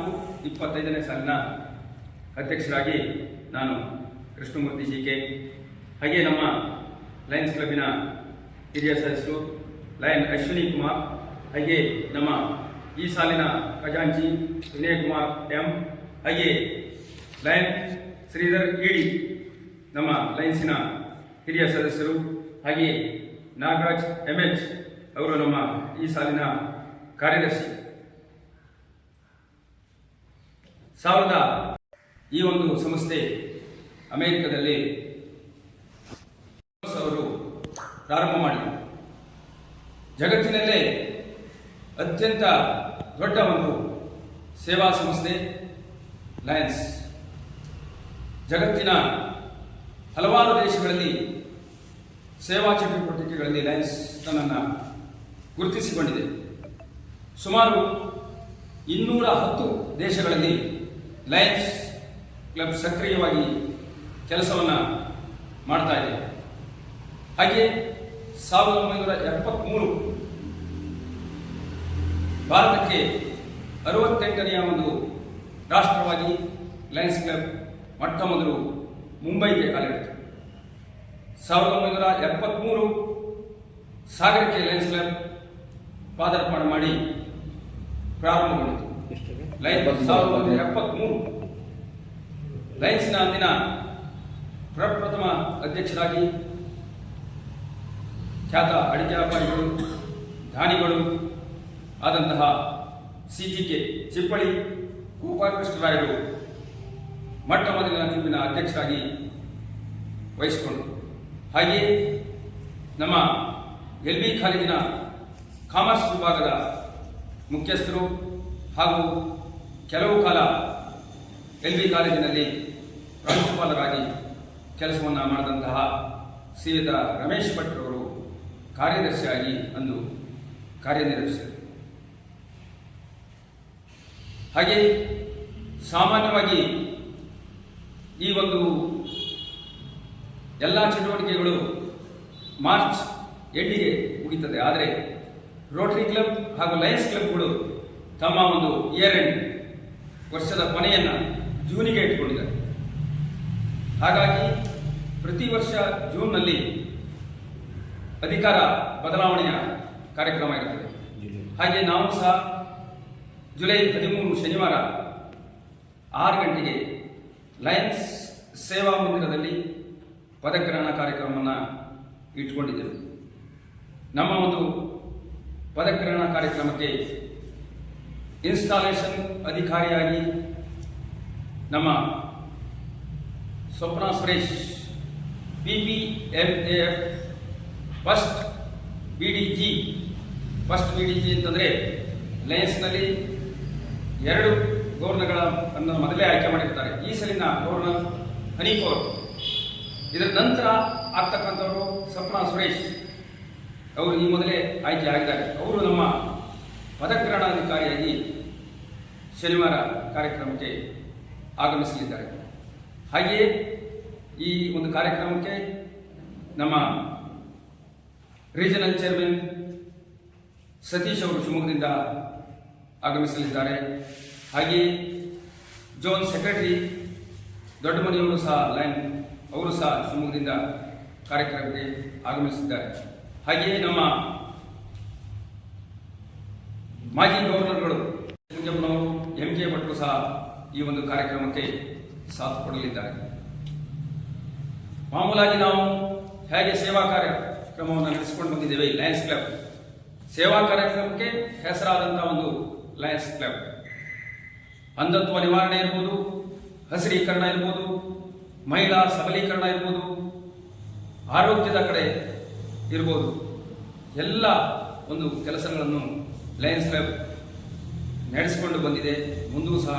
2024-25ನೇ ಸಾಲಿನ ಅಧ್ಯಕ್ಷರಾಗಿ ನಾನು ಕೃಷ್ಣಮೂರ್ತಿ ಜಿಕೆ, ಹಾಗೆ ನಮ್ಮ ಲಯನ್ಸ್ ಕ್ಲಬ್ಬಿನ ಹಿರಿಯ ಸದಸ್ಯರು ಲಯನ್ ಅಶ್ವಿನಿ ಕುಮಾರ್, ಹಾಗೆ ನಮ್ಮ ಈ ಸಾಲಿನ ಖಜಾಂಚಿ ವಿನಯ್ ಕುಮಾರ್ ಎಂ, ಹಾಗೆ ಲಯನ್ ಶ್ರೀಧರ್ ಇಡಿ ನಮ್ಮ ಲಯನ್ಸಿನ ಹಿರಿಯ ಸದಸ್ಯರು, ಹಾಗೆ ನಾಗರಾಜ್ MH ಅವರು ನಮ್ಮ ಈ ಸಾಲಿನ ಕಾರ್ಯದರ್ಶಿ. ಈ ಒಂದು ಸಂಸ್ಥೆ ಅಮೆರಿಕದಲ್ಲಿ ಅವರು ಪ್ರಾರಂಭ ಮಾಡಿದರು. ಜಗತ್ತಿನಲ್ಲೇ ಅತ್ಯಂತ ದೊಡ್ಡ ಒಂದು ಸೇವಾ ಸಂಸ್ಥೆ ಲಯನ್ಸ್. ಜಗತ್ತಿನ ಹಲವಾರು ದೇಶಗಳಲ್ಲಿ ಸೇವಾ ಚಟುವಟಿಕೆಗಳಲ್ಲಿ ಲಯನ್ಸ್ ತನ್ನನ್ನು ಗುರುತಿಸಿಕೊಂಡಿದೆ. ಸುಮಾರು 210 ದೇಶಗಳಲ್ಲಿ ಲಯನ್ಸ್ ಕ್ಲಬ್ ಸಕ್ರಿಯವಾಗಿ ಕೆಲಸವನ್ನು ಮಾಡ್ತಾ ಇದೆ. ಹಾಗೆ 1973 ಭಾರತಕ್ಕೆ 68ನೆಯ ಒಂದು ರಾಷ್ಟ್ರವಾಗಿ ಲಯನ್ಸ್ ಕ್ಲಬ್ ಮೊಟ್ಟ ಮೊದಲು ಮುಂಬೈಗೆ ಕಾಲಿಟ್ಟಿತು. 1973 ಸಾಗರಕ್ಕೆ ಲಯನ್ಸ್ ಕ್ಲಬ್ ಪಾದಾರ್ಪಣೆ ಮಾಡಿ ಪ್ರಾರಂಭಗೊಂಡಿತು. 1973 ಲಯನ್ಸ್ನ ಅಂದಿನ ಪ್ರಪ್ರಥಮ ಅಧ್ಯಕ್ಷರಾಗಿ ಖ್ಯಾತ ಅಡಿಕೆ ವ್ಯಾಪಾರಿಗಳು, ದಾನಿಗಳು ಆದಂತಹ CGK ಚಿಪ್ಪಳಿ ಗೋಪಾಲಕೃಷ್ಣರಾಯರು ಮೊಟ್ಟ ಮೊದಲಿನ ಕ್ಲಬ್ಬಿನ ಅಧ್ಯಕ್ಷರಾಗಿ ವಹಿಸಿಕೊಂಡರು. ಹಾಗೆಯೇ ನಮ್ಮ LB ಕಾಲೇಜಿನ ಕಾಮರ್ಸ್ ವಿಭಾಗದ ಮುಖ್ಯಸ್ಥರು ಹಾಗೂ ಕೆಲವು ಕಾಲ LB ಕಾಲೇಜಿನಲ್ಲಿ ಪ್ರಾಂಶುಪಾಲರಾಗಿ ಕೆಲಸವನ್ನು ಮಾಡಿದಂತಹ ಶ್ರೀಯುತ ರಮೇಶ್ ಭಟ್ರವರು ಕಾರ್ಯದರ್ಶಿಯಾಗಿ ಅಂದು ಕಾರ್ಯನಿರ್ವಹಿಸಿದರು. ಹಾಗೆ ಸಾಮಾನ್ಯವಾಗಿ ಈ ಒಂದು ಎಲ್ಲ ಚಟುವಟಿಕೆಗಳು ಮಾರ್ಚ್ ಎಂಡಿಗೆ ಮುಗಿಯುತ್ತದೆ. ಆದರೆ ರೋಟರಿ ಕ್ಲಬ್ ಹಾಗೂ ಲಯನ್ಸ್ ಕ್ಲಬ್ಗಳು ತಮ್ಮ ಒಂದು ಇಯರ್ ಎಂಡ್ ವರ್ಷದ ಕೊನೆಯನ್ನು ಜೂನಿಗೆ ಇಟ್ಟುಕೊಂಡಿದ್ದಾರೆ. ಹಾಗಾಗಿ ಪ್ರತಿ ವರ್ಷ ಜೂನ್ನಲ್ಲಿ ಅಧಿಕಾರ ಬದಲಾವಣೆಯ ಕಾರ್ಯಕ್ರಮ ಇರುತ್ತದೆ. ಹಾಗೆ ನಾವು ಸಹ ಜುಲೈ 13 ಶನಿವಾರ 6 ಗಂಟೆಗೆ ಲಯನ್ಸ್ ಸೇವಾ ಮಂದಿರದಲ್ಲಿ ಪದಗ್ರಹಣ ಕಾರ್ಯಕ್ರಮವನ್ನು ಇಟ್ಟುಕೊಂಡಿದ್ದೆವು. ನಮ್ಮ ಒಂದು ಪದಗ್ರಹಣ ಕಾರ್ಯಕ್ರಮಕ್ಕೆ ಇನ್ಸ್ಟಾಲೇಷನ್ ಅಧಿಕಾರಿಯಾಗಿ ನಮ್ಮ ಸ್ವಪ್ನ ಸುರೇಶ್ PPMAF ಫಸ್ಟ್ BDG ಅಂತಂದರೆ ಲಯನ್ಸ್ನಲ್ಲಿ 2 ಗವರ್ನರ್ಗಳನ್ನು ಮೊದಲೇ ಆಯ್ಕೆ ಮಾಡಿರ್ತಾರೆ. ಈ ಸಲಿನ ಗವರ್ನರ್ ಹನೀಫ್ ಅವರು, ಇದರ ನಂತರ ಆಗ್ತಕ್ಕಂಥವರು ಸ್ವಪ್ನ ಸುರೇಶ್ ಅವರು ಈ ಮೊದಲೇ ಆಯ್ಕೆ ಆಗಿದ್ದಾರೆ. ಅವರು ನಮ್ಮ ಪದಗ್ರಹಣಾಧಿಕಾರಿಯಾಗಿ ಶನಿವಾರ ಕಾರ್ಯಕ್ರಮಕ್ಕೆ ಆಗಮಿಸಲಿದ್ದಾರೆ. ಹಾಗೆಯೇ ಈ ಒಂದು ಕಾರ್ಯಕ್ರಮಕ್ಕೆ ನಮ್ಮ ರೀಜನಲ್ ಚೇರ್ಮನ್ ಸತೀಶ್ ಅವರು ಶಿವಮೊಗ್ಗದಿಂದ ಆಗಮಿಸಲಿದ್ದಾರೆ. ಹಾಗೆಯೇ ಝೋನ್ ಸೆಕ್ರೆಟರಿ ದೊಡ್ಡಮನಿಯವರು ಸಹ ಲಯನ್ ಅವರು ಸಹ ಶಿವಮೊಗ್ಗದಿಂದ ಕಾರ್ಯಕ್ರಮಕ್ಕೆ ಆಗಮಿಸಿದ್ದಾರೆ. ಹಾಗೆಯೇ ನಮ್ಮ ಮಾಜಿ ಗವರ್ನರ್ಗಳು ಮುಂಜಪ್ಪನವರು MK ಭಟ್ರು ಸಹ ಈ ಒಂದು ಕಾರ್ಯಕ್ರಮಕ್ಕೆ ಸಾಥ್ ಕೊಡಲಿದ್ದಾರೆ. ಮಾಮೂಲಾಗಿ ನಾವು ಹೇಗೆ ಸೇವಾ ಕಾರ್ಯಕ್ರಮವನ್ನು ನಡೆಸಿಕೊಂಡು ಬಂದಿದ್ದೇವೆ, ಲಯನ್ಸ್ ಕ್ಲಬ್ ಸೇವಾ ಕಾರ್ಯಕ್ರಮಕ್ಕೆ ಹೆಸರಾದಂತಹ ಒಂದು ಲಯನ್ಸ್ ಕ್ಲಬ್. ಅಂಧತ್ವ ನಿವಾರಣೆ ಇರ್ಬೋದು, ಹಸಿರೀಕರಣ ಇರ್ಬೋದು, ಮಹಿಳಾ ಸಬಲೀಕರಣ ಇರ್ಬೋದು, ಆರೋಗ್ಯದ ಕಡೆ ಇರ್ಬೋದು, ಎಲ್ಲ ಒಂದು ಕೆಲಸಗಳನ್ನು ಲಯನ್ಸ್ ಕ್ಲಬ್ ನಡೆಸಿಕೊಂಡು ಬಂದಿದೆ. ಮುಂದೂ ಸಹ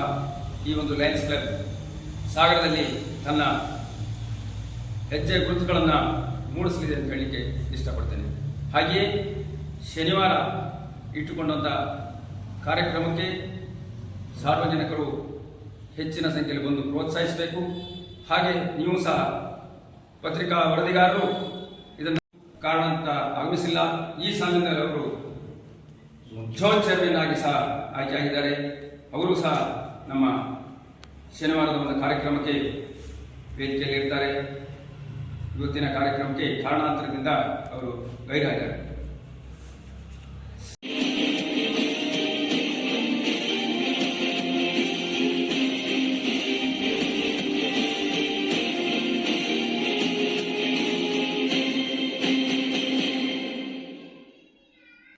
ಈ ಒಂದು ಲಯನ್ಸ್ ಕ್ಲಬ್ ಸಾಗರದಲ್ಲಿ ತನ್ನ ಹೆಜ್ಜೆ ಗುರುತುಗಳನ್ನು ಮೂಡಿಸಲಿದೆ ಅಂತ ಹೇಳಲಿಕ್ಕೆ ಇಷ್ಟಪಡ್ತೇನೆ. ಹಾಗೆಯೇ ಶನಿವಾರ ಇಟ್ಟುಕೊಂಡಂಥ ಕಾರ್ಯಕ್ರಮಕ್ಕೆ ಸಾರ್ವಜನಿಕರು ಹೆಚ್ಚಿನ ಸಂಖ್ಯೆಯಲ್ಲಿ ಬಂದು ಪ್ರೋತ್ಸಾಹಿಸಬೇಕು. ಹಾಗೆ ನೀವು ಸಹ ಪತ್ರಿಕಾ ವರದಿಗಾರರು ಇದನ್ನು ಕಾರಣ ಅಂತ ಆಗಮಿಸಿಲ್ಲ. ಈ ಸಾಲಿನಲ್ಲಿ ಅವರು ಝೋನ್ ಚೇರ್ಮನ್ ಆಗಿ ಸಹ ಆಯ್ಕೆಯಾಗಿದ್ದಾರೆ. ಅವರು ಸಹ ನಮ್ಮ ಶನಿವಾರದ ಒಂದು ಕಾರ್ಯಕ್ರಮಕ್ಕೆ ವೇದಿಕೆಯಲ್ಲಿರ್ತಾರೆ. ಇವತ್ತಿನ ಕಾರ್ಯಕ್ರಮಕ್ಕೆ ಕಾರಣಾಂತರದಿಂದ ಅವರು ಗೈರಾಗಿದ್ದಾರೆ.